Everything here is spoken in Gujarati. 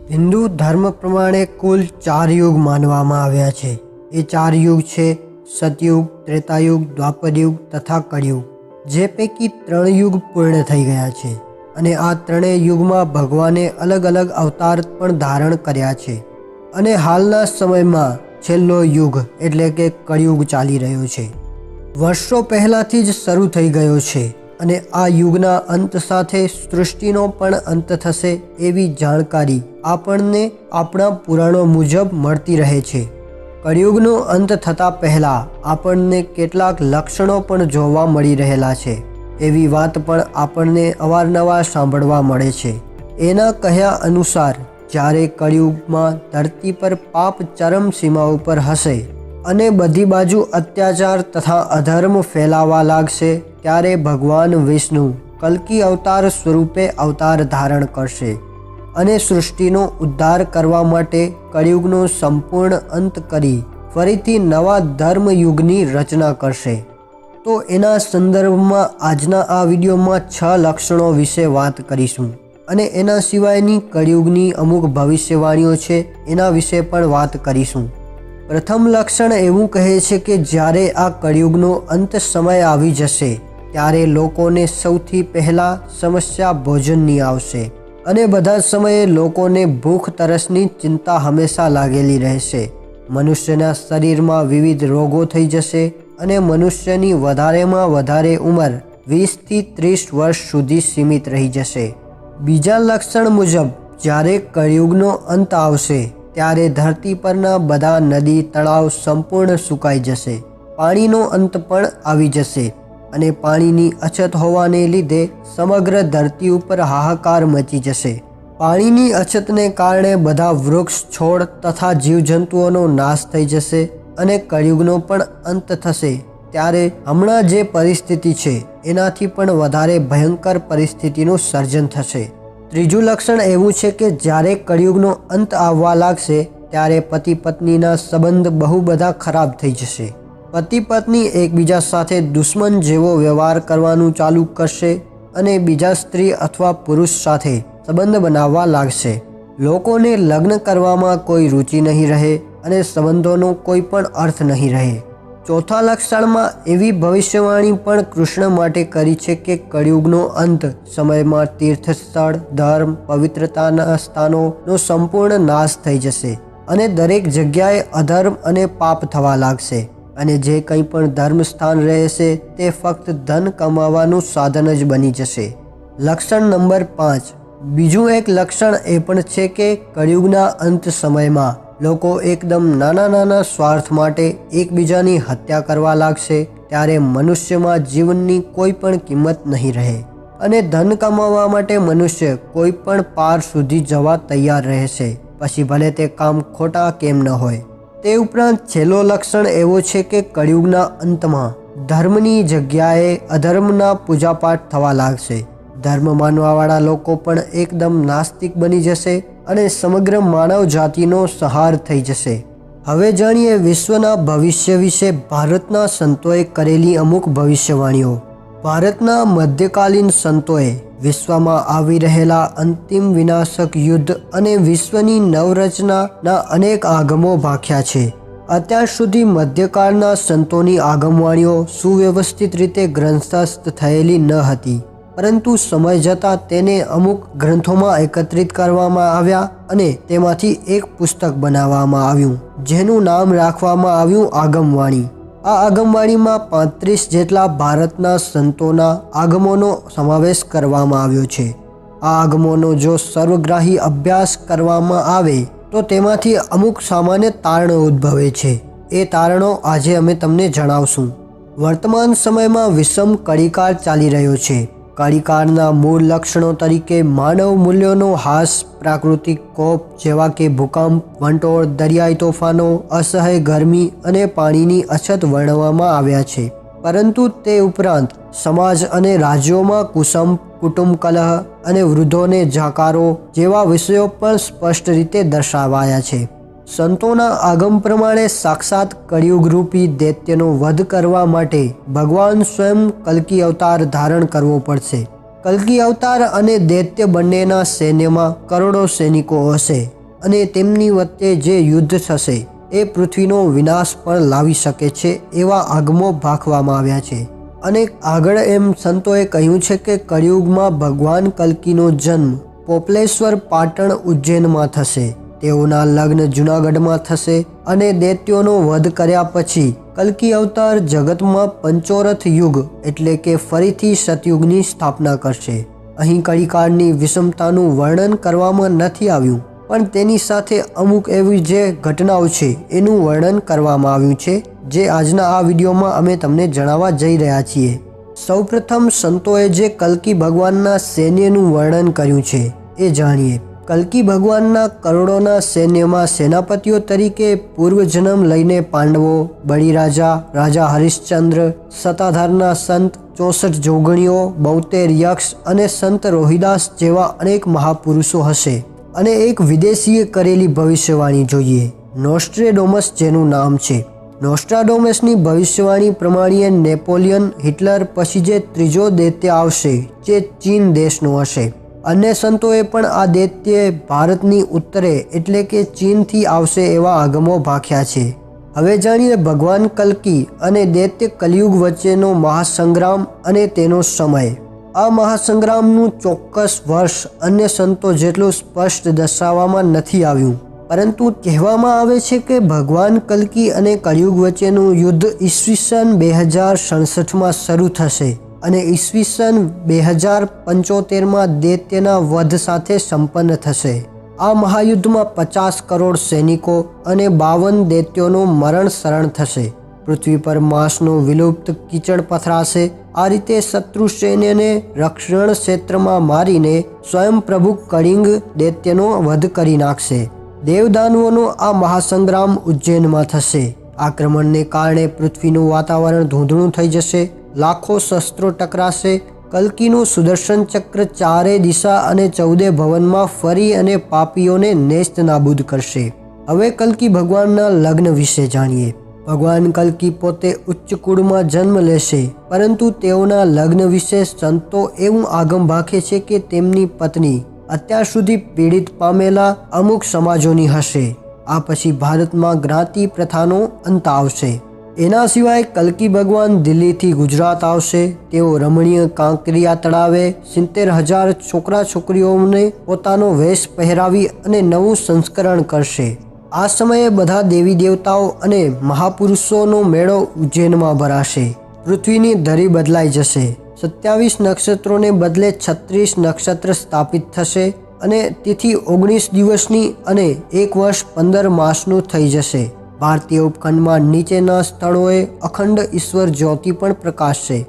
હિન્દુ ધર્મ પ્રમાણે કુલ 4 યુગ માનવામાં આવ્યા છે। એ 4 યુગ છે સતયુગ, ત્રેતાયુગ, દ્વાપરયુગ તથા કળિયુગ, જે પૈકી 3 યુગ પૂર્ણ થઈ ગયા છે અને આ ત્રણેય યુગમાં ભગવાને અલગ અલગ અવતાર પણ ધારણ કર્યા છે અને હાલના સમયમાં છેલ્લો યુગ એટલે કે કળિયુગ ચાલી રહ્યો છે। વર્ષો પહેલાંથી જ શરૂ થઈ ગયો છે અને આ યુગના અંત સાથે સૃષ્ટિનો પણ અંત થશે એવી જાણકારી આપણને આપણા પુરાણો મુજબ મળતી રહે છે। કળિયુગનો અંત થતાં પહેલાં આપણને કેટલાક લક્ષણો પણ જોવા મળી રહેલા છે એવી વાત પણ આપણને અવારનવાર સાંભળવા મળે છે। એના કહ્યા અનુસાર જ્યારે કળિયુગમાં ધરતી પર પાપ ચરમસીમા ઉપર હશે અને બધી બાજુ અત્યાચાર તથા અધર્મ ફેલાવા લાગશે ત્યારે ભગવાન વિષ્ણુ કલ્કી અવતાર સ્વરૂપે અવતાર ધારણ કરશે અને સૃષ્ટિનો ઉદ્ધાર કરવા માટે કળિયુગનો સંપૂર્ણ અંત કરી ફરીથી નવા ધર્મયુગની રચના કરશે। તો એના સંદર્ભમાં આજના આ વિડીયોમાં 6 લક્ષણો વિશે વાત કરીશું અને એના સિવાયની કળિયુગની અમુક ભવિષ્યવાણીઓ છે એના વિશે પણ વાત કરીશું। પ્રથમ લક્ષણ એવું કહે છે કે જ્યારે આ કળિયુગનો અંત સમય આવી જશે ત્યારે લોકોને સૌથી પહેલાં સમસ્યા ભોજનની આવશે અને બધા સમયે લોકોને ભૂખ તરસની ચિંતા હંમેશા લાગેલી રહેશે। મનુષ્યના શરીરમાં વિવિધ રોગો થઈ જશે અને મનુષ્યની વધારેમાં વધારે ઉંમર 20થી 30 વર્ષ સુધી સીમિત રહી જશે। બીજા લક્ષણ મુજબ જ્યારે કળિયુગનો અંત આવશે ત્યારે ધરતી પરના બધા નદી તળાવ સંપૂર્ણ સુકાઈ જશે, પાણીનો અંત પણ આવી જશે અને પાણીની અછત હોવાને લીધે સમગ્ર ધરતી ઉપર હાહાકાર મચી જશે। પાણીની અછતને કારણે બધા વૃક્ષ, છોડ તથા જીવજંતુઓનો નાશ થઈ જશે અને કળિયુગનો પણ અંત થશે ત્યારે હમણાં જે પરિસ્થિતિ છે એનાથી પણ વધારે ભયંકર પરિસ્થિતિનું સર્જન થશે। ત્રીજું લક્ષણ એવું છે કે જ્યારે કળિયુગનો અંત આવવા લાગશે ત્યારે પતિ પત્નીના સંબંધ બહુ બધા ખરાબ થઈ જશે। પતિ પત્ની એકબીજા સાથે દુશ્મન જેવો વ્યવહાર કરવાનું ચાલુ કરશે અને બીજા સ્ત્રી અથવા પુરુષ સાથે સંબંધ બનાવવા લાગશે। લોકોને લગ્ન કરવામાં કોઈ રુચિ નહીં રહે અને સંબંધોનો કોઈ પણ અર્થ નહીં રહે। ચોથા લક્ષણમાં એવી ભવિષ્યવાણી પણ કૃષ્ણ માટે કરી છે કે કળિયુગનો અંત સમયમાં તીર્થસ્થળ, ધર્મ, પવિત્રતાના સ્થાનોનો સંપૂર્ણ નાશ થઈ જશે અને દરેક જગ્યાએ અધર્મ અને પાપ થવા લાગશે અને જે કંઈ પણ ધર્મ સ્થાન રહેશે તે ફક્ત ધન કમાવાનું સાધન જ બની જશે। લક્ષણ નંબર 5, બીજું એક લક્ષણ એ પણ છે કે કળિયુગના અંત સમયમાં લોકો એકદમ નાના સ્વાર્થ માટે એકબીજાની હત્યા કરવા લાગશે ત્યારે મનુષ્યમાં જીવનની કોઈ પણ કિંમત નહીં રહે અને ધન કમાવા માટે મનુષ્ય કોઈ પણ પાર સુધી જવા તૈયાર રહેશે, પછી ભલે તે કામ ખોટા કેમ ન હોય। તે ઉપરાંત છેલ્લો લક્ષણ એવો છે કે કળિયુગના અંતમાં ધર્મની જગ્યાએ અધર્મના પૂજાપાઠ થવા લાગશે। ધર્મ માનવાવાળા લોકો પણ એકદમ નાસ્તિક બની જશે અને સમગ્ર માનવ જાતિનો સહાર થઈ જશે। હવે જાણીએ વિશ્વના ભવિષ્ય વિશે ભારતના સંતોએ કરેલી અમુક ભવિષ્યવાણીઓ। ભારતના મધ્યકાલીન સંતોએ વિશ્વમાં આવી રહેલા અંતિમ વિનાશક યુદ્ધ અને વિશ્વની નવરચનાના અનેક આગમો ભાંખ્યા છે। અત્યાર સુધી મધ્યકાળના સંતોની આગમવાણીઓ સુવ્યવસ્થિત રીતે ગ્રંથસ્થ થયેલી ન હતી, પરંતુ સમય જતાં તેને અમુક ગ્રંથોમાં એકત્રિત કરવામાં આવ્યા અને તેમાંથી એક પુસ્તક બનાવવામાં આવ્યું જેનું નામ રાખવામાં આવ્યું આગમવાણી। આ આગમવાણીમાં 35 જેટલા ભારતના સંતોના આગમોનો સમાવેશ કરવામાં આવ્યો છે। આ આગમોનો જો સર્વગ્રાહી અભ્યાસ કરવામાં આવે તો તેમાંથી અમુક સામાન્ય તારણો ઉદ્ભવે છે। એ તારણો આજે અમે તમને જણાવશું। વર્તમાન સમયમાં વિષમ કળીકાળ ચાલી રહ્યો છે। કળીકાળના મૂળ લક્ષણો તરીકે માનવ મૂલ્યોનો હાસ, પ્રાકૃતિક કોપ જેવા કે ભૂકંપ, વંટોળ, દરિયાઈ તોફાનો, અસહ્ય ગરમી અને પાણીની અછત વર્ણવવામાં આવ્યા છે, પરંતુ તે ઉપરાંત સમાજ અને રાજ્યોમાં કુસંપ, કુટુંબ કલહ અને વૃદ્ધોને જાકારો જેવા વિષયો પણ સ્પષ્ટ રીતે દર્શાવાયા છે। સંતોના આગમ પ્રમાણે સાક્ષાત કળિયુગરૂપી દૈત્યનો વધ કરવા માટે ભગવાન સ્વયં કલ્કી અવતાર ધારણ કરવો પડશે। કલ્કી અવતાર અને દૈત્ય બંનેના સૈન્યમાં કરોડો સૈનિકો હશે અને તેમની વચ્ચે જે યુદ્ધ થશે એ પૃથ્વીનો વિનાશ પણ લાવી શકે છે એવા આગમો ભાંખવામાં આવ્યા છે. અને આગળ એમ સંતોએ કહ્યું છે કે કળિયુગમાં ભગવાન કલ્કીનો જન્મ પોપલેશ્વર પાટણ ઉજ્જૈનમાં થશે. તેઓના લગ્ન જૂનાગઢમાં થશે અને દૈત્યોનો વધ કર્યા પછી કલ્કી અવતાર જગતમાં પંચોરથ યુગ એટલે કે ફરીથી સતયુગની સ્થાપના કરશે. અહીં કળીકાળની વિષમતાનું વર્ણન કરવામાં નથી આવ્યું, પણ તેની સાથે અમુક એવી જે ઘટનાઓ છે એનું વર્ણન કરવામાં આવ્યું છે, જે આજના આ વિડીયોમાં અમે તમને જણાવવા જઈ રહ્યા છીએ. સૌપ્રથમ સંતોએ જે કલ્કી ભગવાનના સૈન્યનું વર્ણન કર્યું છે એ જાણીએ. કલ્કી ભગવાનના કરોડોના સૈન્યમાં સેનાપતિઓ તરીકે પૂર્વજન્મ લઈને પાંડવો, બળીરાજા, રાજા હરિશ્ચંદ્ર, સત્તાધારના સંત, 64 જોગણીઓ, 72 યક્ષ અને સંત રોહિદાસ જેવા અનેક મહાપુરુષો હશે. અને એક વિદેશીએ કરેલી ભવિષ્યવાણી જોઈએ, નોસ્ટ્રેડોમસ જેનું નામ છે. નોસ્ટ્રાડોમસની ભવિષ્યવાણી પ્રમાણે નેપોલિયન, હિટલર પછી જે ત્રીજો દૈત્ય આવશે જે ચીન દેશનો હશે. અન્ય સંતોએ પણ આ દૈત્ય ભારતની ઉત્તરે એટલે કે ચીનથી આવશે એવા આગમો ભાંખ્યા છે. હવે જાણીએ ભગવાન કલ્કી અને દૈત્ય કલિયુગ વચ્ચેનો મહાસંગ્રામ અને તેનો સમય. આ મહાસંગ્રામનું ચોક્કસ વર્ષ અન્ય સંતો જેટલું સ્પષ્ટ દર્શાવવામાં નથી આવ્યું, પરંતુ કહેવામાં આવે છે કે ભગવાન કલ્કી અને કળિયુગ વચ્ચેનું યુદ્ધ ઈસવીસન 2067માં શરૂ થશે અને ઈસવીસન 2075માં દૈત્યના વધ સાથે સંપન્ન થશે. આ મહાયુદ્ધમાં 50 કરોડ સૈનિકો અને 52 દૈત્યોનું મરણ શરણ થશે. પૃથ્વી પર માંસનો વિલુપ્ત કીચડ પથરાશે. આ રીતે શત્રુ સૈન્યને રક્ષણ ક્ષેત્રમાં મારીને સ્વયં પ્રભુ કળિંગ દૈત્યનો વધ કરી નાખશે. દેવદાનવોનો આ મહાસંગ્રામ ઉજ્જૈનમાં થશે. આક્રમણને કારણે પૃથ્વીનું વાતાવરણ ધૂંધળું થઈ જશે. લાખો શસ્ત્રો ટકરાશે. કલ્કીનું સુદર્શન ચક્ર ચારે દિશા અને 14 ભવનમાં ફરી અને પાપીઓને નેસ્ત નાબૂદ કરશે. હવે કલ્કી ભગવાનના લગ્ન વિશે જાણીએ. ભગવાન કલ્કી પોતે ઉચ્ચ કુળમાં જન્મ લેશે, પરંતુ તેઓના લગ્ન વિશે સંતો એવું આગમ ભાંખે છે કે તેમની પત્ની અત્યાર સુધી પીડિત પામેલા અમુક સમાજોની હશે. આ પછી ભારતમાં જ્ઞાતિ પ્રથાનો અંત આવશે. એના સિવાય કલ્કી ભગવાન દિલ્હીથી ગુજરાત આવશે. તેઓ રમણીય કાંકરિયા તળાવે 70,000 છોકરા છોકરીઓને પોતાનો વેશ પહેરાવી અને નવું સંસ્કરણ કરશે. આ સમયે બધા દેવી દેવતાઓ અને મહાપુરુષોનો મેળો ઉજ્જૈનમાં ભરાશે. પૃથ્વીની ધરી બદલાઈ જશે. 27 નક્ષત્રોને બદલે 36 નક્ષત્ર સ્થાપિત થશે અને તેથી 19 દિવસની અને 1 વર્ષ 15 માસનું થઈ જશે. ભારતીય ઉપખંડમાં નીચેના સ્થળોએ અખંડ ઈશ્વર જ્યોતિ પણ પ્રકાશશે.